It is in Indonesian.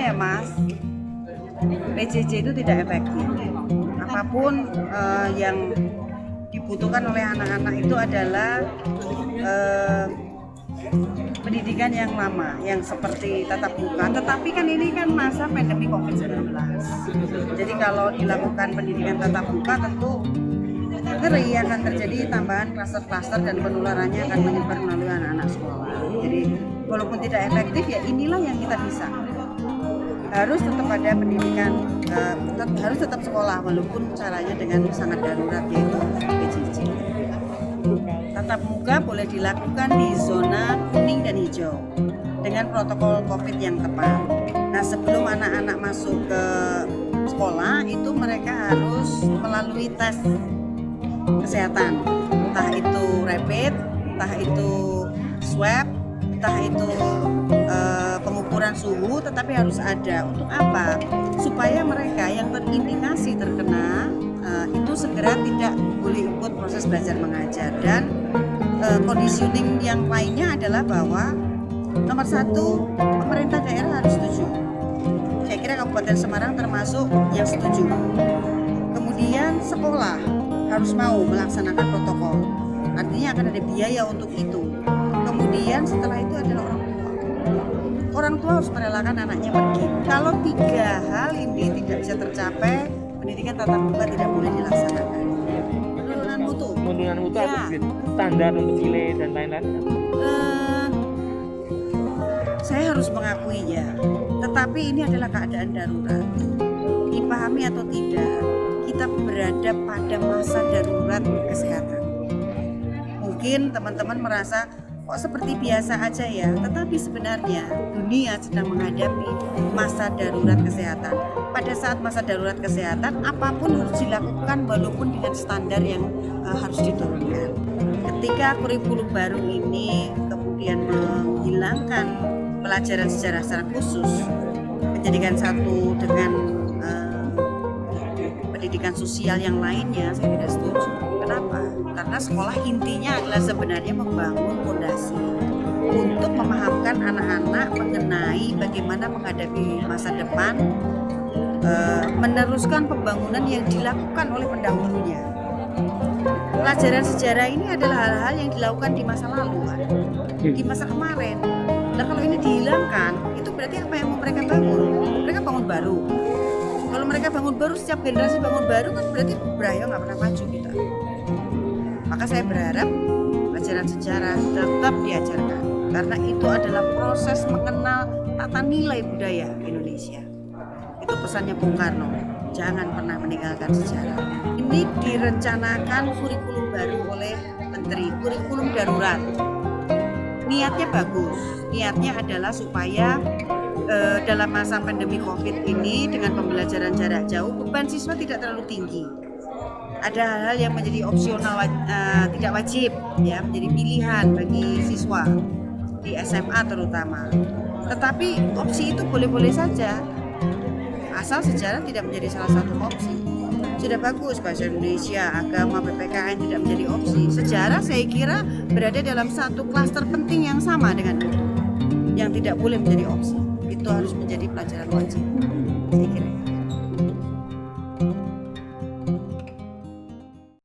ya Mas, PJJ itu tidak efektif. Apapun yang dibutuhkan oleh anak-anak itu adalah pendidikan yang lama, yang seperti tatap muka. Tetapi kan ini kan masa pandemi COVID-19. Jadi kalau dilakukan pendidikan tatap muka tentu ngeri akan terjadi tambahan klaster-klaster dan penularannya akan menyebar melalui anak-anak sekolah. Jadi walaupun tidak efektif ya inilah yang kita bisa. Harus tetap ada pendidikan, harus tetap sekolah walaupun caranya dengan sangat darurat yaitu PJJ. Tatap muka boleh dilakukan di zona kuning dan hijau dengan protokol COVID yang tepat. Nah sebelum anak-anak masuk ke sekolah itu mereka harus melalui tes kesehatan, entah itu rapid, entah itu swab, entah itu pengukuran suhu, tetapi harus ada. Untuk apa? Supaya mereka yang terindikasi terkena itu segera tidak boleh ikut proses belajar mengajar. Dan conditioning yang lainnya adalah bahwa nomor satu, pemerintah daerah harus setuju. Saya kira Kabupaten Semarang termasuk yang setuju. Kemudian sekolah harus mau melaksanakan protokol, artinya akan ada biaya untuk itu. Kemudian setelah itu adalah orang tua harus merelakan anaknya pergi. Kalau tiga hal ini tidak bisa tercapai, pendidikan tatap muka tidak boleh dilaksanakan. Penurunan mutu ya. Atau standar untuk nilai dan lain-lain. Saya harus mengakuinya, tetapi ini adalah keadaan darurat. Dipahami atau tidak, kita berada pada masa darurat kesehatan. Mungkin teman-teman merasa kok seperti biasa aja ya, tetapi sebenarnya dunia sedang menghadapi masa darurat kesehatan. Pada saat masa darurat kesehatan, apapun harus dilakukan walaupun dengan standar yang harus diturunkan. Ketika kurikulum baru ini kemudian menghilangkan pelajaran sejarah secara khusus, menjadikan satu dengan pendidikan sosial yang lainnya, saya tidak setuju. Kenapa? Karena sekolah intinya adalah sebenarnya membangun fondasi untuk memahamkan anak-anak mengenai bagaimana menghadapi masa depan, meneruskan pembangunan yang dilakukan oleh pendahulunya. Pelajaran sejarah ini adalah hal-hal yang dilakukan di masa lalu, di masa kemarin. Nah kalau ini dihilangkan, itu berarti apa yang mau mereka bangun? Mereka bangun baru. Kalau mereka bangun baru, setiap generasi bangun baru kan berarti berayo nggak pernah maju kita. Maka saya berharap pelajaran sejarah tetap diajarkan karena itu adalah proses mengenal tata nilai budaya Indonesia. Itu pesannya Bung Karno, jangan pernah meninggalkan sejarah. Ini direncanakan kurikulum baru oleh Menteri, kurikulum darurat. Niatnya bagus, niatnya adalah supaya dalam masa pandemi COVID ini dengan pembelajaran jarak jauh beban siswa tidak terlalu tinggi. Ada hal-hal yang menjadi opsional, tidak wajib, ya menjadi pilihan bagi siswa di SMA terutama. Tetapi opsi itu boleh-boleh saja, asal sejarah tidak menjadi salah satu opsi. Sudah bagus bahasa Indonesia, agama, PPKN tidak menjadi opsi. Sejarah saya kira berada dalam satu klaster penting yang sama dengan itu, yang tidak boleh menjadi opsi. Itu harus menjadi pelajaran wajib, saya kira.